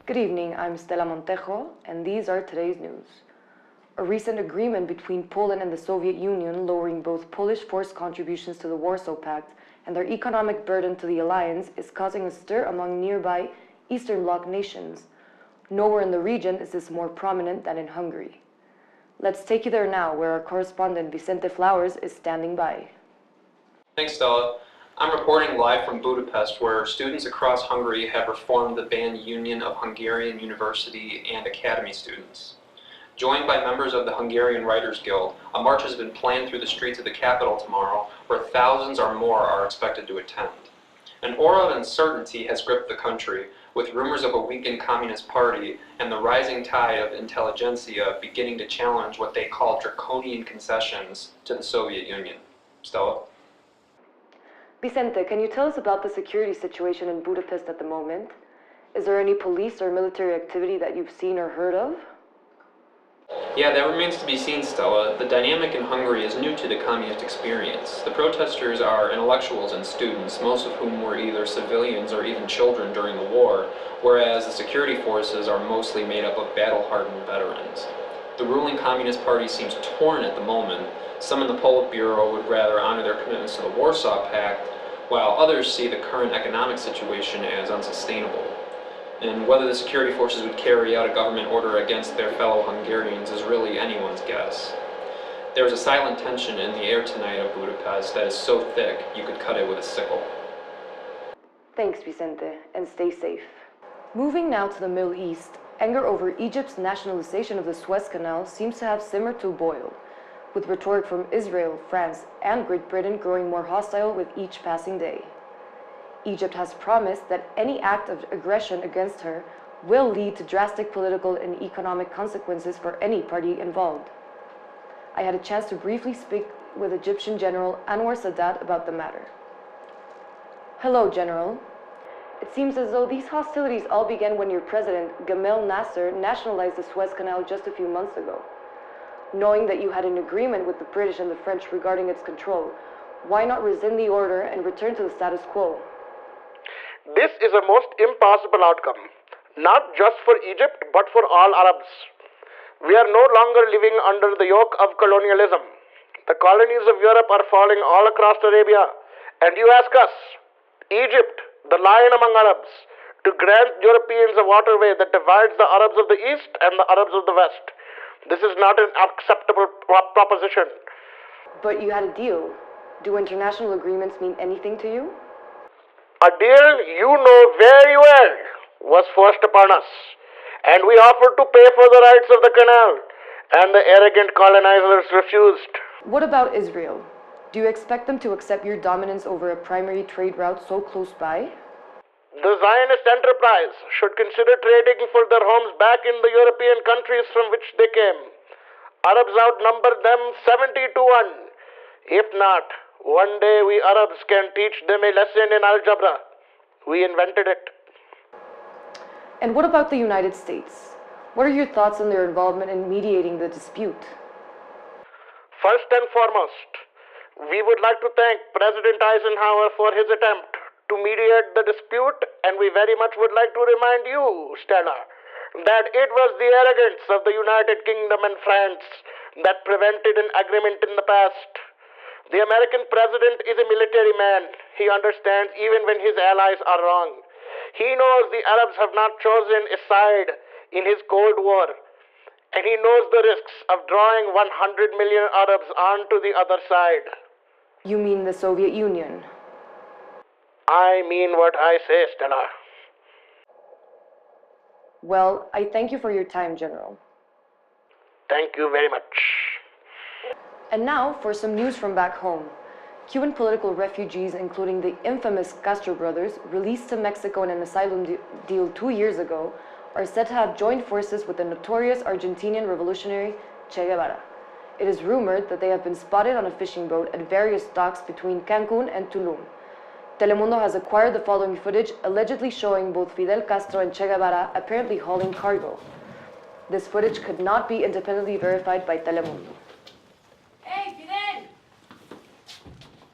Good evening, I'm Stella Montejo, and these are today's news. A recent agreement between Poland and the Soviet Union lowering both Polish force contributions to the Warsaw Pact and their economic burden to the alliance is causing a stir among nearby Eastern Bloc nations. Nowhere in the region is this more prominent than in Hungary. Let's take you there now, where our correspondent Vicente Flowers is standing by. Thanks, Stella. I'm reporting live from Budapest, where students across Hungary have reformed the banned Union of Hungarian University and Academy students. Joined by members of the Hungarian Writers Guild, a march has been planned through the streets of the capital tomorrow, where thousands or more are expected to attend. An aura of uncertainty has gripped the country, with rumors of a weakened Communist Party and the rising tide of intelligentsia beginning to challenge what they call draconian concessions to the Soviet Union. Stella? Vicente, can you tell us about the security situation in Budapest at the moment? Is there any police or military activity that you've seen or heard of? Yeah, that remains to be seen, Stella. The dynamic in Hungary is new to the communist experience. The protesters are intellectuals and students, most of whom were either civilians or even children during the war, whereas the security forces are mostly made up of battle-hardened veterans. The ruling Communist Party seems torn at the moment. Some in the Politburo would rather honor their commitments to the Warsaw Pact, while others see the current economic situation as unsustainable. And whether the security forces would carry out a government order against their fellow Hungarians is really anyone's guess. There is a silent tension in the air tonight of Budapest that is so thick you could cut it with a sickle. Thanks, Vicente, and stay safe. Moving now to the Middle East, anger over Egypt's nationalization of the Suez Canal seems to have simmered to a boil, with rhetoric from Israel, France, and Great Britain growing more hostile with each passing day. Egypt has promised that any act of aggression against her will lead to drastic political and economic consequences for any party involved. I had a chance to briefly speak with Egyptian General Anwar Sadat about the matter. Hello, General. It seems as though these hostilities all began when your president, Gamal Nasser, nationalized the Suez Canal just a few months ago. Knowing that you had an agreement with the British and the French regarding its control, why not rescind the order and return to the status quo? This is a most impossible outcome, not just for Egypt, but for all Arabs. We are no longer living under the yoke of colonialism. The colonies of Europe are falling all across Arabia, and you ask us, Egypt, the lion among Arabs, to grant Europeans a waterway that divides the Arabs of the East and the Arabs of the West. This is not an acceptable proposition. But you had a deal. Do international agreements mean anything to you? A deal you know very well was forced upon us, and we offered to pay for the rights of the canal, and the arrogant colonizers refused. What about Israel? Do you expect them to accept your dominance over a primary trade route so close by? The Zionist enterprise should consider trading for their homes back in the European countries from which they came. Arabs outnumber them 70 to 1. If not, one day we Arabs can teach them a lesson in algebra. We invented it. And what about the United States? What are your thoughts on their involvement in mediating the dispute? First and foremost, we would like to thank President Eisenhower for his attempt to mediate the dispute, and we very much would like to remind you, Stella, that it was the arrogance of the United Kingdom and France that prevented an agreement in the past. The American president is a military man. He understands even when his allies are wrong. He knows the Arabs have not chosen a side in his Cold War, and he knows the risks of drawing 100 million Arabs onto the other side. You mean the Soviet Union? I mean what I say, Stella. Well, I thank you for your time, General. Thank you very much. And now for some news from back home. Cuban political refugees, including the infamous Castro brothers, released to Mexico in an asylum deal 2 years ago, are said to have joined forces with the notorious Argentinian revolutionary Che Guevara. It is rumored that they have been spotted on a fishing boat at various docks between Cancun and Tulum. Telemundo has acquired the following footage, allegedly showing both Fidel Castro and Che Guevara apparently hauling cargo. This footage could not be independently verified by Telemundo. Hey, Fidel!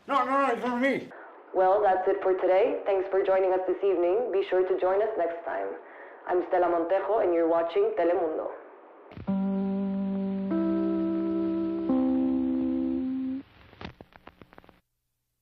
No, it's not me. Well, that's it for today. Thanks for joining us this evening. Be sure to join us next time. I'm Stella Montejo, and you're watching Telemundo.